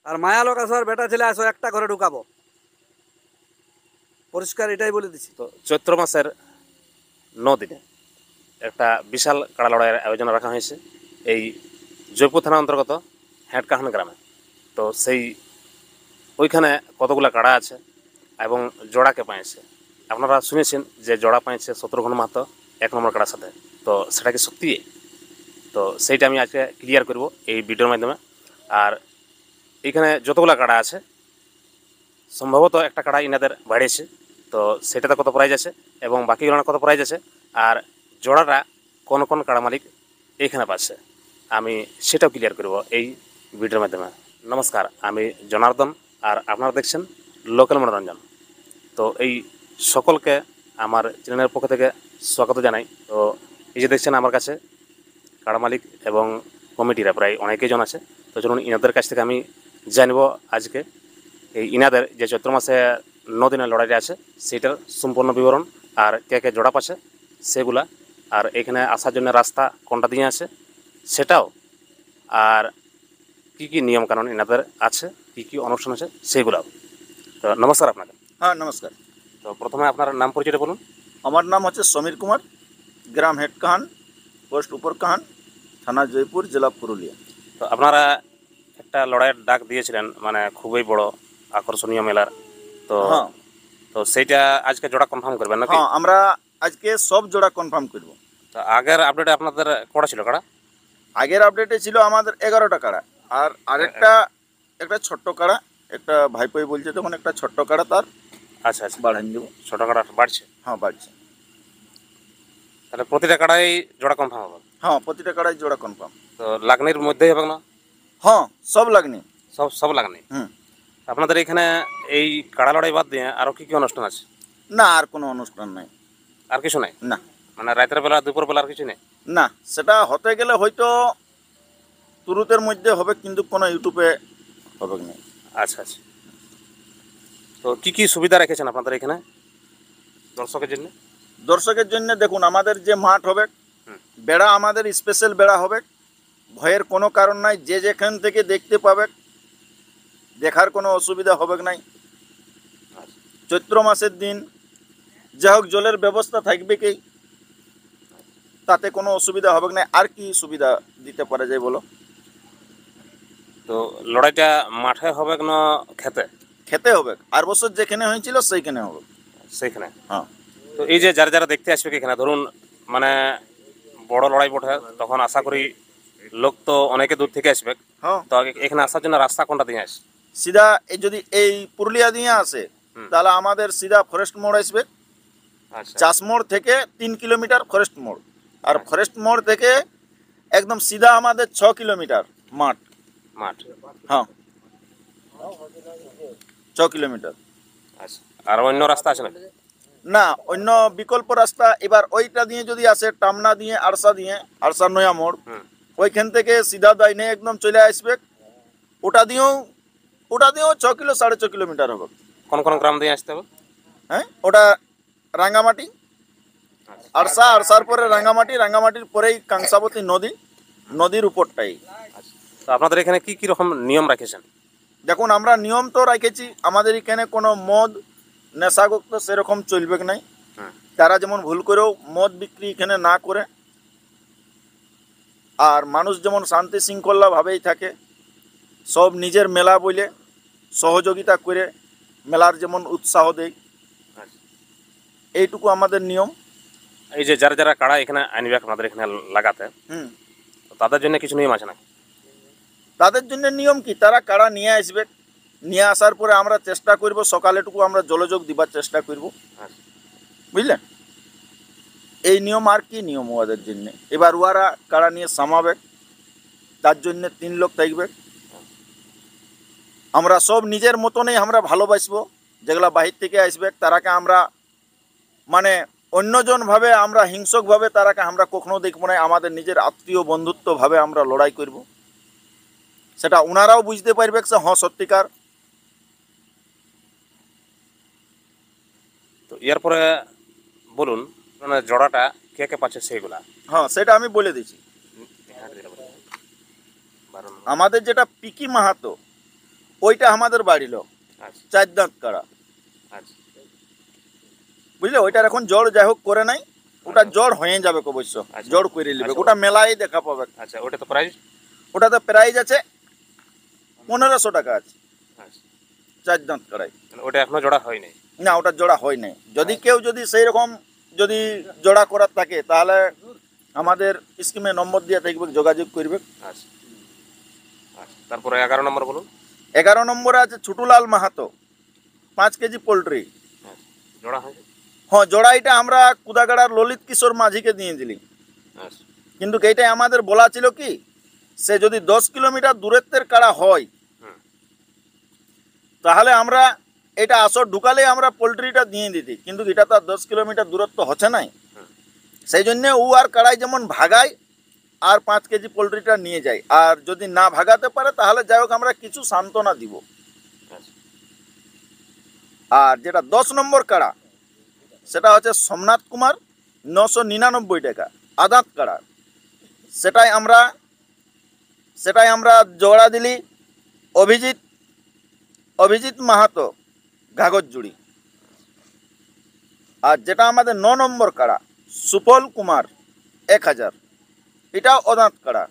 আর মায়া লোক আসো আর বেটা ছেলে আসো একটা ঘরে ঢুকাবো, পরিষ্কার এটাই বলে দিছি। তো চৈত্র মাসের 9 দিনে একটা বিশাল কাড়া লড়াইয়ের আয়োজন রাখা হয়েছে এই জয়পুর থানা অন্তর্গত হেঁটকাহান গ্রামে। তো সেই ওইখানে কতগুলা কাড়া আছে এবং জোড়াকে পাইছে। আপনারা শুনেছেন যে জোড়া পাইছে শত্রুঘ্ন মাহাতো 1 নম্বর কাড়ার সাথে। তো সেটা কি সত্যি? তো সেইটা আমি আজকে ক্লিয়ার করব এই ভিডিওর মাধ্যমে। আর এখানে যতগুলা কাড়া আছে সম্ভবত একটা কাড়া ইনাদের বাড়িয়েছে, তো সেটাতে কত প্রাইজ আছে এবং বাকিগুলো কত প্রাইজ আছে, আর জোড়াটা কোন কোন কাড়া মালিক এইখানে পাচ্ছে আমি সেটাও ক্লিয়ার করব এই ভিডিওর মাধ্যমে। নমস্কার, আমি জনার্দন আর আপনারা দেখছেন লোকাল মনোরঞ্জন। তো এই সকলকে আমার চ্যানেলের পক্ষ থেকে স্বাগত জানাই। তো এই যে দেখছেন আমার কাছে কাড়া মালিক এবং কমিটিরা প্রায় অনেকেই জন আছে। তো চলুন ইনাদের কাছ থেকে আমি জানবো আজকে এই ইনাদের যে চৈত্র মাসে 9 দিনের লড়াইটা আছে সেটার সম্পূর্ণ বিবরণ, আর কে কে জোড়া পাচ্ছে সেগুলা, আর এখানে আসার জন্য রাস্তা কোনটা দিয়ে আছে সেটাও, আর কি কি নিয়মকানুন ইনাদের আছে, কি কি অনুষ্ঠান আছে সেগুলাও। তো নমস্কার আপনাকে। হ্যাঁ নমস্কার। তো প্রথমে আপনার নাম পরিচয়টা বলুন। আমার নাম হচ্ছে সমীর কুমার, গ্রাম হেটকাহান, পোস্ট উপরকাহান, থানা জয়পুর, জেলা পুরুলিয়া। তো আপনারা একটা লড়াইয়ের ডাক দিয়েছিলেন, মানে খুবই বড় আকর্ষণীয় মেলার। তো হ্যাঁ তো সেইটা আজকে জোড়া কনফার্ম করবেন নাকি? হ্যাঁ, আমরা আজকে সব জোড়া কনফার্ম করব। তো আগের আপডেটে আপনাদের কটা ছিল কাড়া? আগের আপডেটে ছিল আমাদের 11টা কাড়া, আর আরেকটা একটা ছোট্ট কাড়া, একটা ভাইপোই বলছে তখন একটা ছোট্ট কাড়া তার আচ্ছা আচ্ছা, বাড়ান দেবো। ছোটো কাড়া বাড়ছে। হ্যাঁ বাড়ছে। তাহলে প্রতিটা কাড়াই জোড়া কনফার্ম হবে? হ্যাঁ প্রতিটা কাড়াই জোড়া কনফার্ম। তো লাগনির মধ্যেই হবে না? হ্যাঁ সব লাগনি। সব সব লাগনি। হুম। আপনাদের এখানে এই কাড়া লড়াই বাদ দিয়ে আরও কি কি অনুষ্ঠান আছে? না আর কোনো অনুষ্ঠান নাই। আর কিছু নাই? না মানে রাতের বেলা দুপুর বেলা আর কিছু নেই? না, সেটা হতে গেলে হয়তো তুরুতের মধ্যে হবে, কিন্তু কোনো ইউটিউবে হবে না। আচ্ছা আচ্ছা। তো কি কি সুবিধা রেখেছেন আপনাদের এখানে দর্শকের জন্য? দর্শকের জন্য দেখুন, আমাদের যে মাঠ হবে, বেড়া আমাদের স্পেশাল বেড়া হবে, ভয়ের কোনো কারণ নাই, যে যেখান থেকে দেখতে পাবে দেখার কোনো অসুবিধা হবে নাই। চৈত্র মাসের দিন যা হোক জলের ব্যবস্থা থাকবে কি, তাতে কোনো অসুবিধা হবে না। আর কি সুবিধা দিতে পারা যায় বলো? তো লড়াইটা মাঠে হবে না খেতে? খেতে হবে, আর বছর যেখানে হয়েছিল সেইখানে হবে। সেইখানে? হ্যাঁ। তো এই যে যারা যারা দেখতে আসবে এখানে, ধরুন মানে বড় লড়াই বটে, তখন আশা করি লোক তো অনেকে দূর থেকে আসবে। হ্যাঁ, তো এখানে আসার জন্য রাস্তা কোনটা দিয়ে আসে? সিধা এই যদি এই পুরুলিয়া দিয়ে আসে তাহলে আমাদের সিধা ফরেস্ট মোড় আসবে। আচ্ছা। চাষ মোড় থেকে 3 কিলোমিটার ফরেস্ট মোড়, আর ফরেস্ট মোড় থেকে একদম সিধা আমাদের 6 কিলোমিটার মাঠ। মাঠ? হ্যাঁ 6 কিলোমিটার। আচ্ছা, আর অন্য রাস্তা আছে না? না, অন্য বিকল্প রাস্তা এবার ওইটা দিয়ে যদি আসে, টামনা দিয়ে, আরসা নয়া মোড়, ওইখান থেকে সিধা দাইনে একদম চলে আসবে। ওটা দিয়েও 6 কিলো 6.5 কিলোমিটার হবে। কোন কোন গ্রাম দিয়ে আসতে হবে? হ্যাঁ, ওটা রাঙ্গামাটি, আরসার পরে রাঙ্গামাটির পরেই কাংসাবতী নদীর উপরটাই। তো আপনাদের এখানে কি কি রকম নিয়ম রাখেছেন? দেখুন, আমরা নিয়ম তো রেখেছি, আমাদের এখানে কোনো মদ নেশাগ্রস্ত সেরকম চলবে নাই। তারা যেমন ভুল করেও মদ বিক্রি এখানে না করে, আর মানুষ যেমন শান্তি শৃঙ্খলাভাবেই থাকে, সব নিজের মেলা বলে সহযোগিতা করে মেলার যেমন উৎসাহ দেয়, এইটুকু আমাদের নিয়ম। এই যে যারা যারা কাড়া এখানে আনবে আপনাদের এখানে লাগাতে, তো তাদের জন্য কিছু নিয়ম আছে না? তাদের জন্য নিয়ম কি, তারা কাড়া নিয়ে আসবে, নিয়ে আসার পরে আমরা চেষ্টা করব সকালেটুকু আমরা জলযোগ দিবার চেষ্টা করব, বুঝলেন? এই নিয়ম। আর কি নিয়ম ওদের জন্য? এবার ওরা কাড়া নিয়ে সামাবে, তার জন্য 3 লোক থাকবে। আমরা সব নিজের মতনই আমরা ভালোবাসবো, যেগুলা বাহির থেকে আসবে তারাকে আমরা মানে অন্যজনভাবে আমরা হিংসকভাবে তারাকে আমরা কখনো দেখব না। আমাদের নিজের আত্মীয় বন্ধুত্বভাবে আমরা লড়াই করব, সেটা ওনারাও বুঝতে পারবে যে হ্যাঁ সত্যিকার। তো এরপরে বলুন মানে জোড়াটা কে কে পাচ্ছে সেইগুলা। হ্যাঁ সেটা আমি বলে দিচ্ছি। আমাদের যেটা পিকি মাহাতো, ওইটা আমাদের বাড়িল আচ্ছা 4 দাঁত কাড়া, আচ্ছা বুঝলে? ওইটার এখন জড় যাই হোক করে নাই, ওটা জড় হয়ে যাবে অবশ্য, আচ্ছা। জড় করে নেবে, আচ্ছা। ওটা মেলায় দেখা পাবে। আচ্ছা, ওটা তো প্রাইস। ওটাতে প্রাইস আছে 1500 টাকা আছে আচ্ছা, 4 দাঁত কাড়াই। মানে ওটা এখনো জোড়া হয়নি। না, ওটা জোড়া হয় নাই। যদি কেউ যদি সেই রকম যদি জোড়া করার থাকে তাহলে আমাদের স্কিমে নম্বর দিয়ে থাকবে, যোগাযোগ করবে। আচ্ছা আচ্ছা, তারপরে 11 নম্বর বলুন। 11 নম্বরে আছে ছুটুলাল মাহাতো, 5 কেজি পোলট্রি। আচ্ছা, জোড়া হয়েছে। হ্যাঁ, জোড়া এটা আমরা কুদাগাড়ার ললিত কিশোর মাঝিকে দিয়ে দিলি, আচ্ছা কিন্তু এইটাই আমাদের বলা ছিল কি, সে যদি 10 কিলোমিটার দূরত্বের কাড়া হয় হুম। তাহলে আমরা এটা আসর ঢুকালে আমরা পোলট্রিটা দিয়ে দিতি, কিন্তু এটা তো আর 10 কিলোমিটার দূরত্ব হচ্ছে নাই। হুম। সেই জন্য ও আর কাড়াই যেমন ভাগায় আর 5 কেজি পোলট্রিটা নিয়ে যায়, আর যদি না ভাগাতে পারে তাহলে যাই হোক আমরা কিছু সান্ত্বনা দিব। আচ্ছা আর যেটা 10 নম্বর কাড়া সেটা হচ্ছে সোমনাথ কুমার, 999 টাকা আদাত কাড়া। সেটাই আমরা জোড়া দিলি অভিজিৎ মাহাতো ঘাগর জুড়ি। আর যেটা আমাদের 9 নম্বর কাড়া সুফল কুমার 1000, এটাও অদাঁত কাড়া।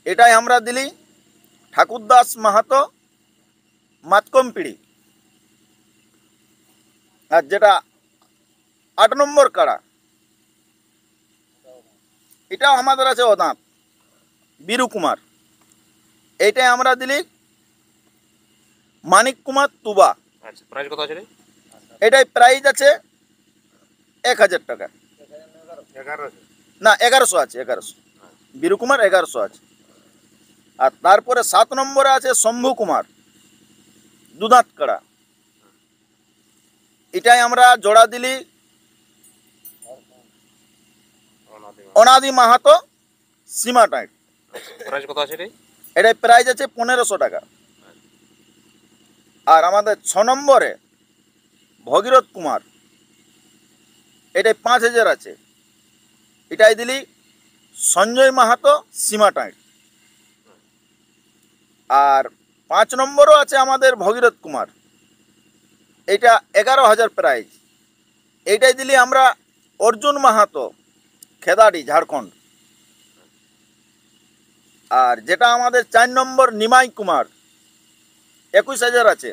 এটাই আমরা দিলি ঠাকুরদাস মাহাতো মাতকমপিড়ি। আর যেটা 8 নম্বর কাড়া এটাও আমাদের আছে অদাঁত বীরু কুমার, এইটাই আমরা দিলি মানিক কুমার তুবা। আচ্ছা, প্রাইস কত আছে রে? এটাই প্রাইস আছে 1000 টাকা। 11। না, 1100 আছে, 1100। বীরু কুমার 1100 আছে। আর তারপরে 7 নম্বরে আছে শম্ভু কুমার, দুদাঁত কাড়া। এটাই আমরা জোড়া দিলি অনাদি মাহাতো সীমা টাইট। প্রাইস কত আছে রে? এটাই প্রাইস আছে 1500 টাকা। আর আমাদের 6 নম্বরে ভগীরথ কুমার, এটাই 5000 আছে। এটাই দিলি সঞ্জয় মাহাতো সীমা টাইট। আর 5 নম্বরও আছে আমাদের ভগীরথ কুমার, এটা 11,000 প্রাইজ। এইটাই দিলি আমরা অর্জুন মাহাতো খেদাড়ি ঝাড়খণ্ড। আর যেটা আমাদের 4 নম্বর নিমাই কুমার 21,000 আছে,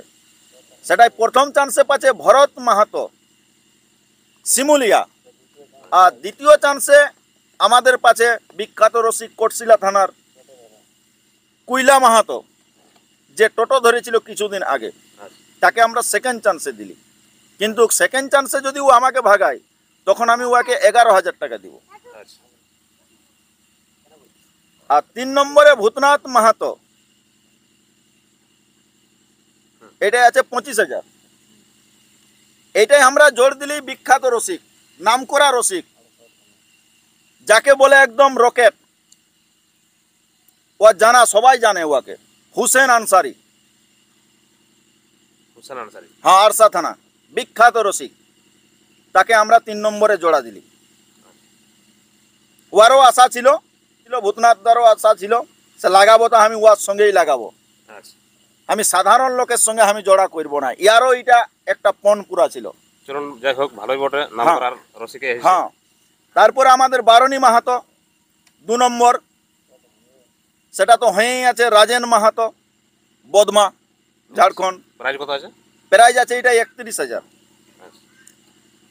সেটাই প্রথম চান্সে পাচ্ছে ভরত মাহাতো শিমুলিয়া। আর দ্বিতীয় চান্সে আমাদের পাচ্ছে বিখ্যাত রসিক কোটশিলা থানার কুইলা মাহাতো, যে টোটো ধরেছিল কিছুদিন আগে, তাকে আমরা সেকেন্ড চান্সে দিলি। কিন্তু সেকেন্ড চান্সে যদি ও আমাকে ভাগায় তখন আমি ওকে 11,000 টাকা দিব। আচ্ছা আর 3 নম্বরে ভূতনাথ মাহাতো, এটাই আছে 25,000। এটাই আমরা জোর দিলি বিখ্যাত রসিক, নামকরা রসিক, যাকে বলে একদম রকেট, ও জানা, সবাই জানে ওকে, হুসেন আনসারি। হুসেন আনসারি। হ্যাঁ, আরসা থানা বিখ্যাত রসিক, তাকে আমরা 3 নম্বরে জোড়া দিলি। ওয়ারও আশা ছিল, ভূতনাথ দারও আশা ছিল, সে লাগাবো তো আমি ওয়ার সঙ্গেই লাগাবো, আচ্ছা, আমি সাধারণ লোকের সঙ্গে আমি জোড়া করব না। ইয়ারও এটা একটা পণ পুরা ছিল। চলুন যাই হোক, ভালোই বটে, নাম হ্যাঁ। করার রসিকে এসেছে। হ্যাঁ, তারপরে আমাদের বারণী মাহাতো 2 নম্বর, সেটা তো হয়েই আছে রাজেন মাহাতো বদমা ঝাড়খণ্ড। প্রাইস কত আছে? প্রাইজ আছে এটা 31,000। আচ্ছা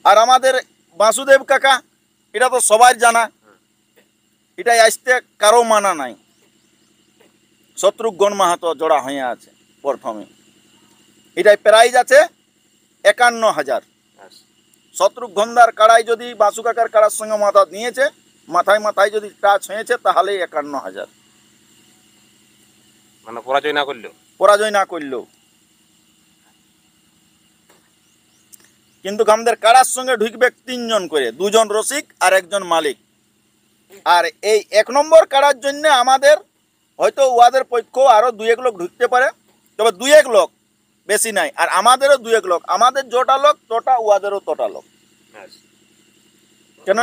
আর আমাদের বাসুদেব কাকা, এটা তো সবাই জানা, এটাই আসতে কারো মানা নাই। শত্রুঘ্ন মাহাতো জোড়া হয়ে আছে প্রথমে, এটাই প্রাইজ আছে 51,000। আচ্ছা শত্রুঘ্নদার কাড়াই যদি বাসু কাকার কাড়ার সঙ্গে মাথা নিয়েছে, মাথায় যদি টাচ হয়েছে, তাহলে 51,000। মানে পরাজয় না করলেও? পরাজয় না করলেও। কিন্তু আমাদের কাড়ার সঙ্গে ঢুকবে 3 জন করে, 2 জন রসিক আর 1 জন মালিক। আর এই 1 নম্বর কাড়ার জন্য আমাদের হয়তো ওয়াদের পক্ষ আরো 2-1 লোক ঢুকতে পারে, তবে 2-1 লোক, বেশি নাই। আর আমাদেরও 2-1 লোক, আমাদের যটা লোক তোটা ওয়াদেরও তোটা লোক। আচ্ছা, কেন?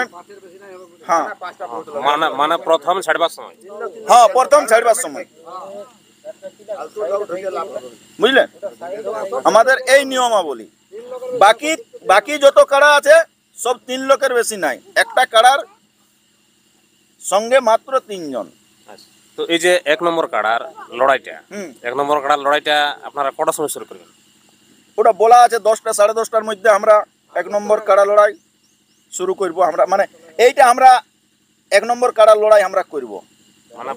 হ্যাঁ মানে প্রথম ছাড়বার সময়। হ্যাঁ, প্রথম ছাড়বার সময়। বুঝলেন, আমাদের এই নিয়মাবলী। বাকি বাকি যত কাড়া আছে সব 3 লোকের বেশি নাই, একটা কাড়ার সঙ্গে মাত্র 3 জন। আচ্ছা, তো এই যে 1 নম্বর কাড়ার লড়াইটা, হুম। 1 নম্বর কাড়ার লড়াইটা আপনারা কটার সময় শুরু করবেন? ওটা বলা আছে 10টা সাড়ে 10টার মধ্যে আমরা 1 নম্বর কাড়া লড়াই শুরু করব। আমরা মানে এইটা আমরা 1 নম্বর কাড়া লড়াই আমরা করব। মানে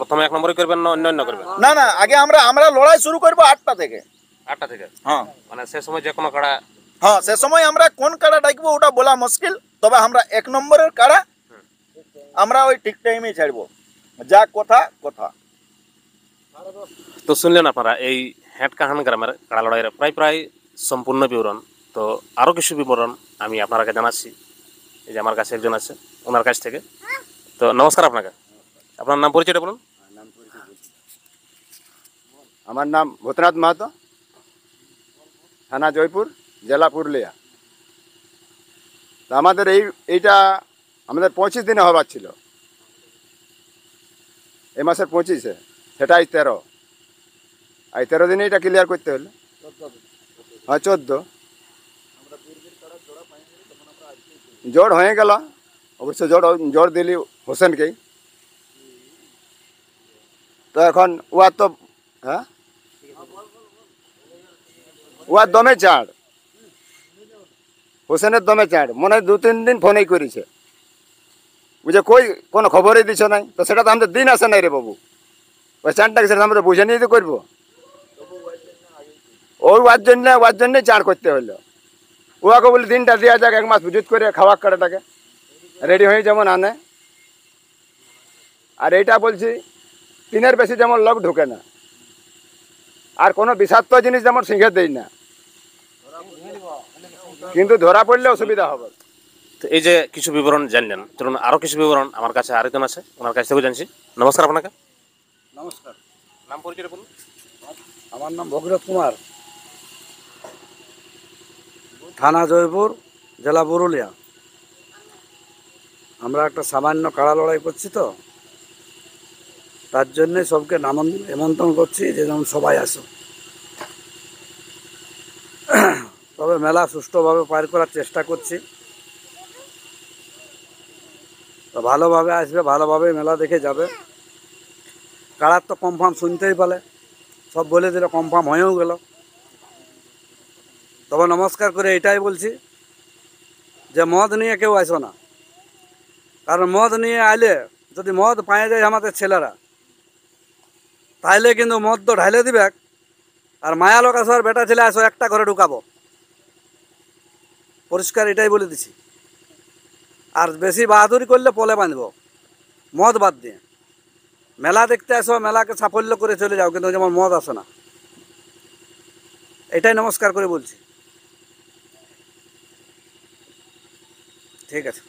প্রথমে 1 নম্বরই করবেন না অন্য করবেন? না না, আগে আমরা লড়াই শুরু করব 8টা থেকে। 8টা থেকে? হ্যাঁ মানে সে সময় যে কোনো কাড়া? হ্যাঁ, সে সময় আমরা কোন কাড়া ডাকবো ওটা বলা মুশকিল, তবে আমরা 1 নম্বরের কাড়া আমরা ওই ঠিক টাইমেই ছাড়বো, যা কথা কথা। তো শুনলেন আপনারা এই হেটকাহান গ্রামের কাড়া লড়াইয়ের প্রায় সম্পূর্ণ বিবরণ। তো আরও কিছু বিবরণ আমি আপনারাকে জানাচ্ছি। এই যে আমার কাছে একজন আছে, ওনার কাছ থেকে। তো নমস্কার আপনাকে, আপনার নাম পরিচয়টা বলুন। আমার নাম ভূতনাথ মাহাতো, থানা জয়পুর, জেলা পুরুলিয়া। তা আমাদের এইটা আমাদের 25 দিনে হবার ছিল, এই মাসের 25-এ, সেটা আজ 13। এই 13 দিনে এটা ক্লিয়ার করতে হলো। হ্যাঁ 14 জোর হয়ে গেল, অবশ্য জোর দিলি হোসেনকেই। তো এখন ওয়ার তো হ্যাঁ ওয়ার দমে চাড়, হোসেনের দমে চাড়, মনে হয় 2-3 দিন ফোনেই করেছে, বুঝে কই কোনো খবরই দিছ নাই। তো সেটা তো আমাদের দিন আসে নাই রে বাবু, ওই চাঁদটাকে সেটা আমরা বুঝে নিয়ে তো করবো। ওই ওয়ার জন্যে চাড় করতে হলো। ওয়াকে বলি দিনটা দেওয়া যাক, 1 মাস বুঝুত করে খাওয়া কাটাটাকে রেডি হয়ে যেমন আনে। আর এইটা বলছি 3-এর বেশি যেমন লোক ঢুকে না, আর কোনো বিষাক্ত জিনিস যেমন সিংহে দেই না, কিন্তু ধরা পড়লে অসুবিধা হবে। তো এই যে কিছু বিবরণ জানলেন, চলুন আরও কিছু বিবরণ আমার কাছে আরেকজন আছে, ওনার কাছ থেকেও জানছি। নমস্কার আপনাকে, নমস্কার, নাম পরিচয়টা বলুন। আমার নাম ভগীরথ কুমার, থানা জয়পুর, জেলা পুরুলিয়া। আমরা একটা সামান্য কাড়া লড়াই করছি, তো তার জন্যে সবকে নিমন্ত্রণ করছি যে যেমন সবাই আসো। তবে মেলা সুষ্ঠুভাবে পার করার চেষ্টা করছি। তো ভালোভাবে আসবে, ভালোভাবে মেলা দেখে যাবে। কাড়ার তো কনফার্ম শুনতেই পেলে, সব বলে দিল, কনফার্ম হয়েও গেল। তবে নমস্কার করে এটাই বলছি যে মদ নিয়ে কেউ আসো না, কারণ মদ নিয়ে আইলে যদি মদ পায়ে যায় আমাদের ছেলেরা, তাইলে কিন্তু মদ তো ঢাইলে দিবে। আর মায়া লোক আসো আর বেটা ছেলে আসো, একটা ঘরে ঢুকাবো, পরিষ্কার এটাই বলে দিছি। আর বেশি বাহাদুরি করলে পলে বাঁধবো, মদ বাদ দিয়ে। মেলা দেখতে আসো, মেলাকে সাফল্য করে চলে যাও, কিন্তু যেমন মদ আসো না, এটাই নমস্কার করে বলছি। ঠিক আছে।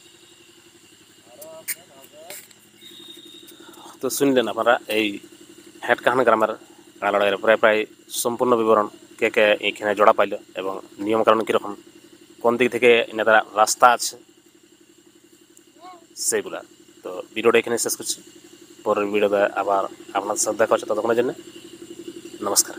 তো শুনলেন আপনারা এই হেটকাহান গ্রামের কাড়া লড়াইয়ের প্রায় সম্পূর্ণ বিবরণ, কে কে এইখানে জোড়া পাইল এবং নিয়মকানুন কীরকম, কোন দিক থেকে নেতারা রাস্তা আছে, সেইগুলা। তো ভিডিওটা এখানে শেষ করছি, পরের ভিডিওতে আবার আপনার সাথে দেখা হচ্ছে। ততক্ষণের জন্য নমস্কার।